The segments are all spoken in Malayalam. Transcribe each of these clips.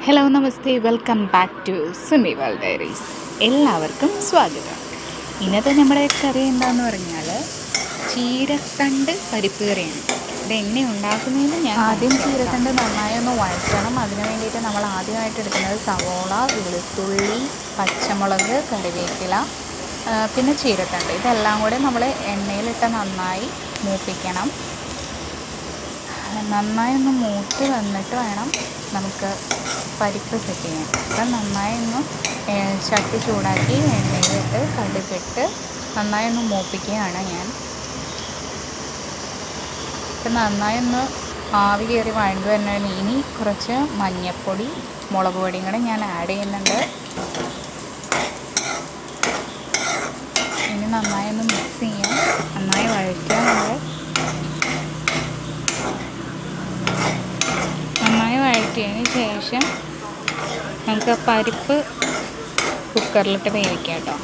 ഹലോ നമസ്തേ, welcome back to Sumi World Diaries. എല്ലാവർക്കും സ്വാഗതം. ഇന്നത്തെ നമ്മുടെ കറി എന്താണെന്ന് പറഞ്ഞാൽ ചീരത്തണ്ട് പരിപ്പ് കറിയാണ്. ഇത് എന്നെ ഉണ്ടാക്കുന്നതെന്ന് ഞാൻ ആദ്യം ചീരത്തണ്ട് നന്നായി ഒന്ന് വഴറ്റണം. അതിന് വേണ്ടിയിട്ട് നമ്മൾ ആദ്യമായിട്ട് എടുക്കുന്നത് സവോള, വെളുത്തുള്ളി, പച്ചമുളക്, കറിവേപ്പില, പിന്നെ ചീരത്തണ്ട്. ഇതെല്ലാം കൂടെ നമ്മൾ എണ്ണയിലിട്ട് നന്നായി മൂപ്പിക്കണം. നന്നായി ഒന്ന് മൂത്ത് വന്നിട്ട് വേണം നമുക്ക് പരിപ്പ് സെറ്റ് ചെയ്യാൻ. അപ്പം നന്നായി ഒന്ന് ചട്ടി ചൂടാക്കി എണ്ണയിലിട്ട് കടുകിട്ട് നന്നായി ഒന്ന് മൂപ്പിക്കുകയാണ് ഞാൻ. ഇപ്പം നന്നായി ഒന്ന് ആവി കയറി വഴണ്ട് വരുന്നതിന് ഇനി കുറച്ച് മഞ്ഞൾപ്പൊടി, മുളക് പൊടിയും കൂടെ ഞാൻ ആഡ് ചെയ്യുന്നുണ്ട്. ഇനി നന്നായി ഒന്ന് മിക്സ് ചെയ്യാം. നന്നായി വഴറ്റുക. നന്നായി വഴറ്റിയതിന് ശേഷം നമുക്ക് പരിപ്പ് കുക്കറിലിട്ട് വേവിക്കാം കേട്ടോ.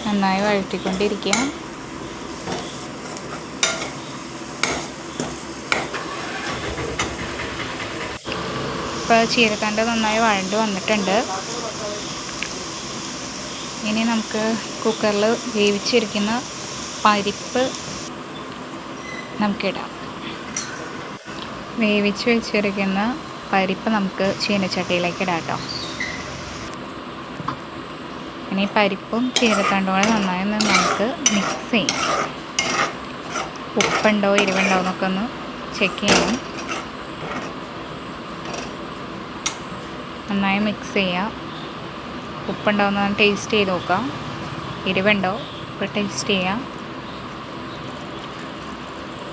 നന്നായി വഴറ്റിക്കൊണ്ടിരിക്കുക. ഇപ്പോൾ ചീരത്തണ്ട് നന്നായി വഴണ്ട് വന്നിട്ടുണ്ട്. ഇനി നമുക്ക് കുക്കറിൽ വേവിച്ചിരിക്കുന്ന പരിപ്പ് നമുക്കിടാം. വേവിച്ച് വെച്ചിരിക്കുന്ന പരിപ്പ് നമുക്ക് ചീനച്ചട്ടിയിലേക്ക് ഇടാം കേട്ടോ. ഇനി പരിപ്പും ചീരത്തണ്ടും കൂടെ നന്നായി നമുക്ക് മിക്സ് ചെയ്യാം. ഉപ്പുണ്ടോ എരിവുണ്ടോ എന്നൊക്കെ ഒന്ന് ചെക്ക് ചെയ്യണം. നന്നായി മിക്സ് ചെയ്യാം. ഉപ്പുണ്ടോ എന്ന് ടേസ്റ്റ് ചെയ്ത് നോക്കാം. എരിവുണ്ടോ ഇപ്പോൾ ടേസ്റ്റ് ചെയ്യാം.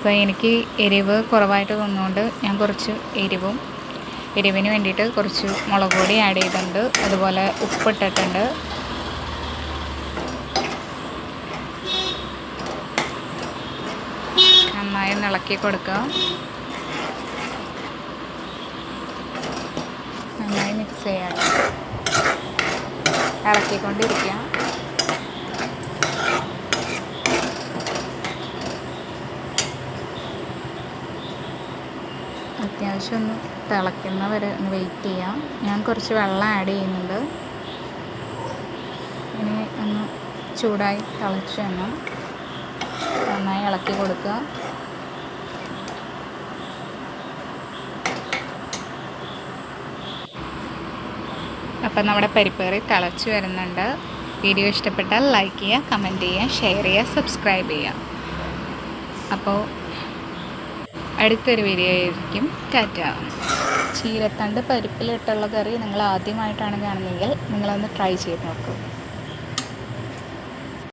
അപ്പോൾ എനിക്ക് എരിവ് കുറവായിട്ട് തോന്നുന്നതുകൊണ്ട് ഞാൻ കുറച്ച് എരിവിന് വേണ്ടിയിട്ട് കുറച്ച് മുളക് പൊടി ആഡ് ചെയ്തിട്ടുണ്ട്. അതുപോലെ ഉപ്പിട്ടിട്ടുണ്ട്. നന്നായി ഇളക്കി കൊടുക്കുക. നന്നായി മിക്സ് ചെയ്യാം. ഇളക്കിക്കൊണ്ടിരിക്കുക. അത്യാവശ്യം ഒന്ന് തിളയ്ക്കുന്നവരെ ഒന്ന് വെയിറ്റ് ചെയ്യാം. ഞാൻ കുറച്ച് വെള്ളം ആഡ് ചെയ്യുന്നുണ്ട്. ഇനി ഒന്ന് ചൂടായി തിളച്ച് തന്നെ നന്നായി ഇളക്കി കൊടുക്കുക. അപ്പം നമ്മുടെ പരിപ്പ് കറി തിളച്ച് വരുന്നുണ്ട്. വീഡിയോ ഇഷ്ടപ്പെട്ടാൽ ലൈക്ക് ചെയ്യുക, കമൻറ്റ് ചെയ്യുക, ഷെയർ ചെയ്യുക, സബ്സ്ക്രൈബ് ചെയ്യുക. അപ്പോൾ അടുത്തൊരു വീഡിയോ ആയിരിക്കും. ടാറ്റ. ചീരത്തണ്ട് പരിപ്പിലിട്ടുള്ള കറി നിങ്ങൾ ആദ്യമായിട്ടാണ് കാണുന്നതെങ്കിൽ നിങ്ങളൊന്ന് ട്രൈ ചെയ്ത് നോക്കൂ.